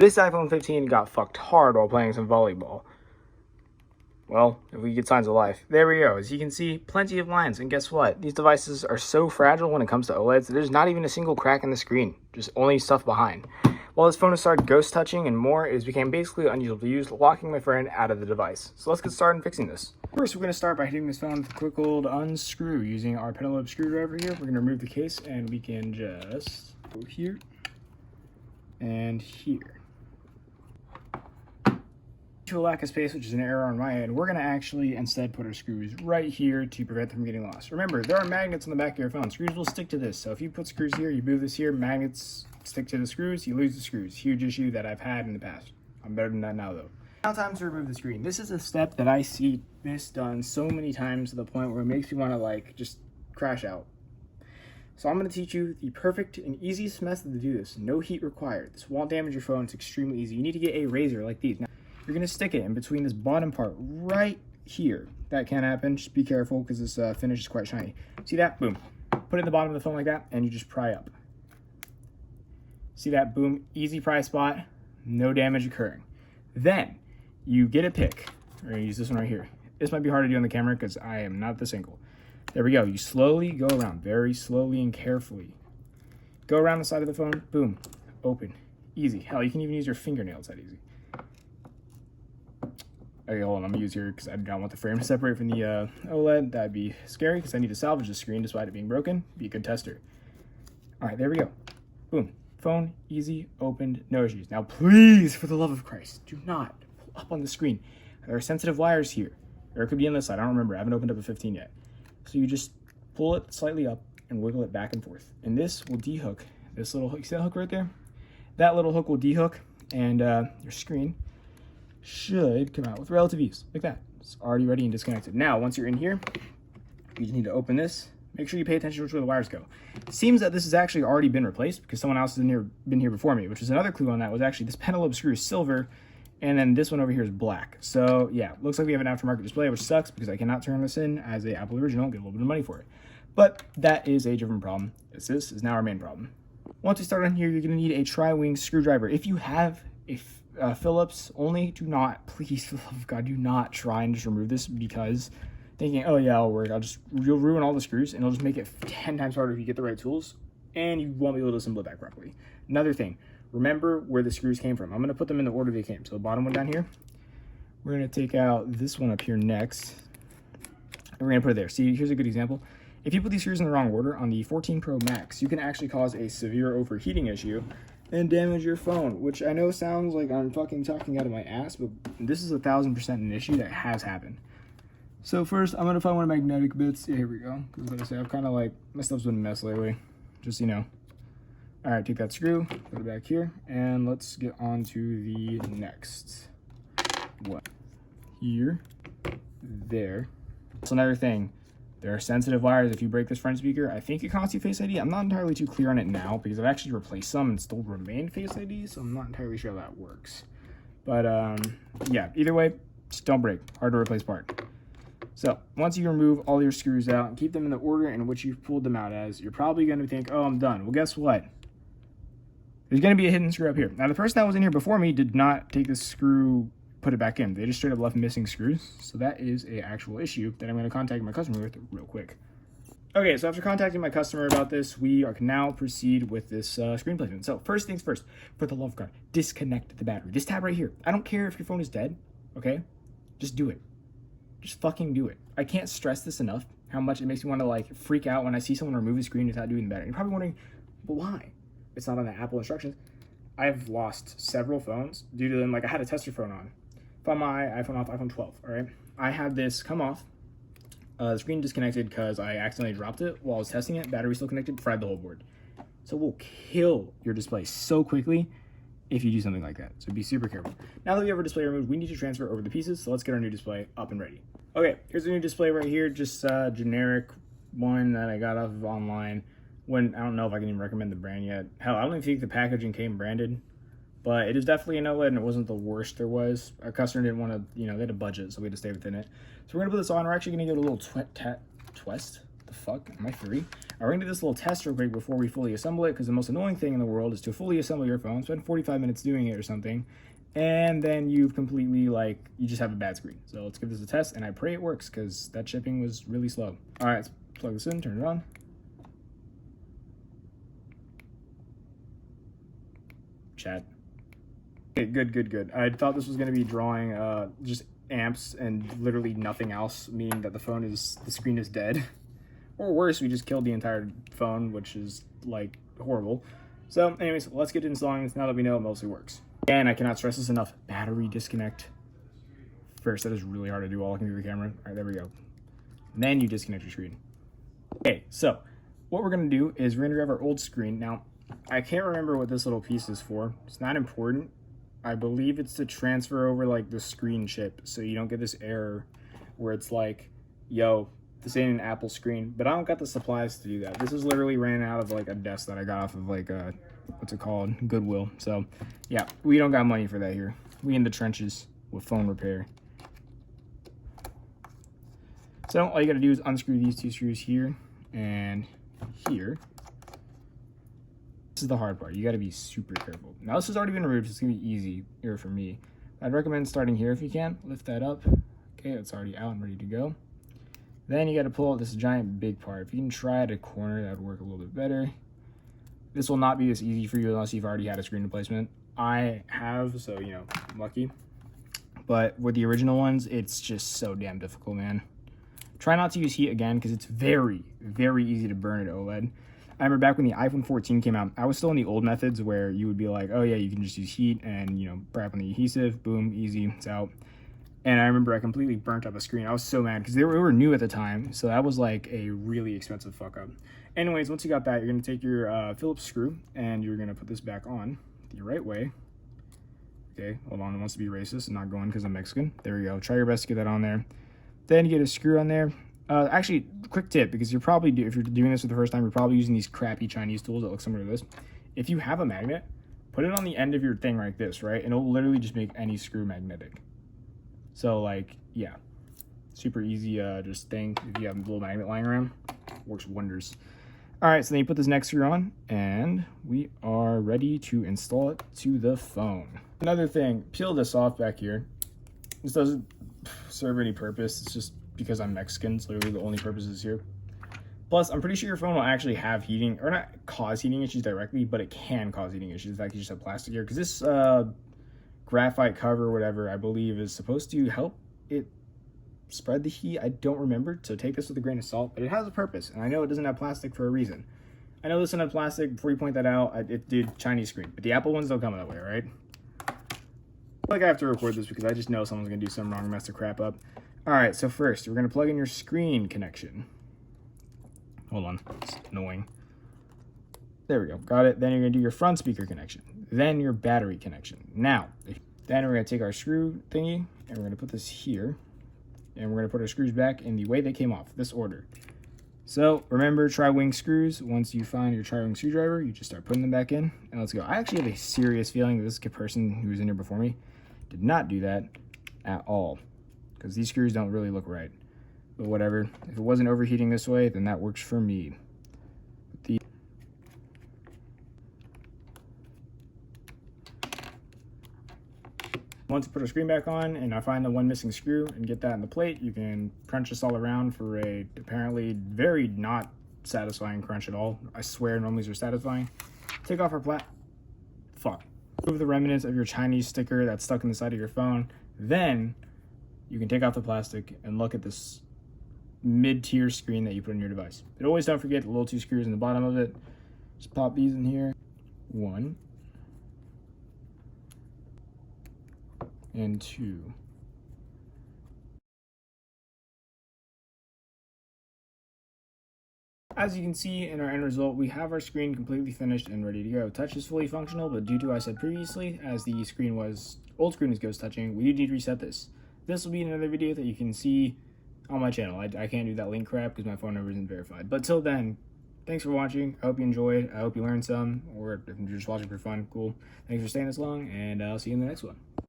This iPhone 15 got fucked hard while playing some volleyball. Well, if we get signs of life. There we go. As you can see, plenty of lines. And guess what? These devices are so fragile when it comes to OLEDs, there's not even a single crack in the screen. Just only stuff behind. While this phone has started ghost touching and more, it became basically unusable to use, locking my friend out of the device. So let's get started in fixing this. First, we're going to start by hitting this phone with a quick old unscrew using our penelope screwdriver here. We're going to remove the case and we can just go here and here. To a lack of space, which is an error on my end, we're going to actually instead put our screws right here to prevent them from getting lost. Remember, there are magnets on the back of your phone. Screws will stick to this. So if you put screws here, you move this here, magnets stick to the screws, you lose the screws. Huge issue that I've had in the past. I'm better than that now though. Now time to remove the screen. This is a step that I see misdone so many times to the point where it makes me want to like just crash out. So I'm going to teach you the perfect and easiest method to do this. No heat required. This won't damage your phone. It's extremely easy. You need to get a razor like these. Now, you're going to stick it in between this bottom part right here. That can happen. Just be careful because this finish is quite shiny. See that? Boom. Put it in the bottom of the phone like that and you just pry up. See that? Boom. Easy pry spot. No damage occurring. Then you get a pick. We're going to use this one right here. This might be hard to do on the camera because I am not this angle. There we go. You slowly go around. Very slowly and carefully. Go around the side of the phone. Boom. Open. Easy. Hell, you can even use your fingernails that easy. Okay, hold on, I'm gonna use here because I do not want the frame to separate from the OLED. That'd be scary because I need to salvage the screen despite it being broken. Be a good tester. All right, there we go. Boom. Phone, easy, opened, no issues. Now, please, for the love of Christ, do not pull up on the screen. There are sensitive wires here. Or it could be on this side. I don't remember. I haven't opened up a 15 yet. So you just pull it slightly up and wiggle it back and forth. And this will dehook this little hook. See that hook right there? That little hook will dehook and your screen should come out with relative ease, like that. It's already ready and disconnected. Now, once you're in here, you just need to open this. Make sure you pay attention to which way the wires go. It seems that this has actually already been replaced because someone else has been here before me, which is another clue on that was actually this penelope screw is silver, and then this one over here is black. So yeah, looks like we have an aftermarket display, which sucks because I cannot turn this in as a Apple original and get a little bit of money for it. But that is a different problem. This is now our main problem. Once we start on here, you're going to need a tri-wing screwdriver. If you have a Phillips, only do not, please, for the love of God, do not try and just remove this because thinking, oh yeah, it'll work. You'll ruin all the screws and it'll just make it 10 times harder if you get the right tools and you won't be able to assemble it back properly. Another thing, remember where the screws came from. I'm going to put them in the order they came. So the bottom one down here, we're going to take out this one up here next and we're going to put it there. See, here's a good example. If you put these screws in the wrong order on the 14 Pro Max, you can actually cause a severe overheating issue and damage your phone, which I know sounds like I'm fucking talking out of my ass, but this is 1000% an issue that has happened. So first, I'm gonna find one of the magnetic bits. Yeah, here we go. Because like I say, I've kind of like, my stuff's been a mess lately. Just, you know. All right, take that screw, put it back here, and let's get on to the next one. Here, there. So another thing, there are sensitive wires. If you break this front speaker, I think it costs you Face ID. I'm not entirely too clear on it now because I've actually replaced some and still remain Face ID, so I'm not entirely sure how that works. But yeah, either way, just don't break. Hard to replace part. So once you remove all your screws out and keep them in the order in which you've pulled them out as, you're probably going to think, oh, I'm done. Well, guess what? There's going to be a hidden screw up here. Now, the person that was in here before me did not take this screw, put it back in. They just straight up left missing screws. So that is a actual issue that I'm going to contact my customer with real quick. Okay, so after contacting my customer about this, we can now proceed with this screen placement. So first things first, for the love of God, disconnect the battery. This tab right here. I don't care if your phone is dead, okay? Just do it. Just fucking do it. I can't stress this enough, how much it makes me want to like freak out when I see someone remove the screen without doing the battery. You're probably wondering, but why? It's not on the Apple instructions. I've lost several phones due to them. Like I had a tester phone on. Found my iPhone off, iPhone 12, all right? I had this come off. The screen disconnected because I accidentally dropped it while I was testing it. Battery still connected, fried the whole board. So it will kill your display so quickly if you do something like that. So be super careful. Now that we have our display removed, we need to transfer over the pieces. So let's get our new display up and ready. Okay, here's the new display right here. Just a generic one that I got off of online. I don't know if I can even recommend the brand yet. Hell, I don't even think the packaging came branded. But it is definitely an OLED and it wasn't the worst there was. Our customer didn't want to, you know, they had a budget, so we had to stay within it. So we're going to put this on. We're actually going to give it a little twist. The fuck? Am I free? We're gonna do this little test real quick before we fully assemble it, because the most annoying thing in the world is to fully assemble your phone, spend 45 minutes doing it or something, and then you've completely, like, you just have a bad screen. So let's give this a test, and I pray it works, because that shipping was really slow. All right, let's plug this in, turn it on. Chat. Okay, good. I thought this was going to be drawing just amps and literally nothing else, meaning that the screen is dead. Or worse, we just killed the entire phone, which is, like, horrible. So anyways, let's get to installing this now that we know it mostly works. And I cannot stress this enough, battery disconnect first. That is really hard to do while looking through the camera. All right, there we go. And then you disconnect your screen. Okay, so what we're going to do is we're going to grab our old screen. Now, I can't remember what this little piece is for. It's not important. I believe it's to transfer over, like, the screen chip, so you don't get this error where it's like, yo, this ain't an Apple screen. But I don't got the supplies to do that. This is literally ran out of, like, a desk that I got off of, like, what's it called? Goodwill. So, yeah, we don't got money for that here. We in the trenches with phone repair. So all you got to do is unscrew these two screws here and here. This is the hard part. You got to be super careful. Now this has already been removed, so it's gonna be easy here for me. I'd recommend starting here if you can. Lift that up. Okay, it's already out and ready to go. Then you got to pull out this giant big part. If you can try at a corner, that would work a little bit better. This will not be this easy for you unless you've already had a screen replacement. I have, so you know, I'm lucky. But with the original ones, it's just so damn difficult, man. Try not to use heat again, because it's very, very easy to burn at OLED. I remember back when the iPhone 14 came out, I was still in the old methods where you would be like, oh yeah, you can just use heat and, you know, wrap on the adhesive, boom, easy, it's out. And I remember I completely burnt up a screen. I was so mad because they were new at the time, so that was like a really expensive fuck up. Anyways, once you got that, you're gonna take your Phillips screw and you're gonna put this back on the right way. Okay, hold on, it wants to be racist and not going because I'm Mexican. There we go. Try your best to get that on there. Then you get a screw on there. Actually, quick tip, because you're probably, if you're doing this for the first time, you're probably using these crappy Chinese tools that look similar to this. If you have a magnet, put it on the end of your thing like this, right? And it'll literally just make any screw magnetic. So, like, yeah, super easy just thing. If you have a little magnet lying around, works wonders. All right, so then you put this next screw on, and we are ready to install it to the phone. Another thing, peel this off back here. This doesn't serve any purpose. It's just because I'm Mexican. It's literally the only purpose is here. Plus, I'm pretty sure your phone will actually have heating, or not cause heating issues directly, but it can cause heating issues. In fact, you just have plastic here, because this graphite cover or whatever, I believe, is supposed to help it spread the heat. I don't remember, so take this with a grain of salt, but it has a purpose, and I know it doesn't have plastic for a reason. I know this doesn't have plastic. Before you point that out, it did Chinese screen, but the Apple ones don't come that way, right? I feel like I have to record this because I just know someone's gonna do something wrong and mess the crap up. All right, so first, we're gonna plug in your screen connection. Hold on, it's annoying. There we go, got it. Then you're gonna do your front speaker connection, then your battery connection. Now, then we're gonna take our screw thingy and we're gonna put this here, and we're gonna put our screws back in the way they came off, this order. So remember, tri-wing screws. Once you find your tri-wing screwdriver, you just start putting them back in, and let's go. I actually have a serious feeling that this person who was in here before me did not do that at all, because these screws don't really look right. But whatever, if it wasn't overheating this way, then that works for me. Once you put our screen back on and I find the one missing screw and get that in the plate, you can crunch this all around for a apparently very not satisfying crunch at all. I swear normally are satisfying. Take off our remove the remnants of your Chinese sticker that's stuck in the side of your phone. Then you can take off the plastic and look at this mid-tier screen that you put in your device. But always don't forget the little two screws in the bottom of it. Just pop these in here. 1 and 2. As you can see in our end result, we have our screen completely finished and ready to go. Touch is fully functional, but due to, I said previously, as the old screen was ghost touching, we do need to reset this. This will be another video that you can see on my channel. I can't do that link crap because my phone number isn't verified. But till then, thanks for watching. I hope you enjoyed. I hope you learned some, or if you're just watching for fun, cool. Thanks for staying this long, and I'll see you in the next one.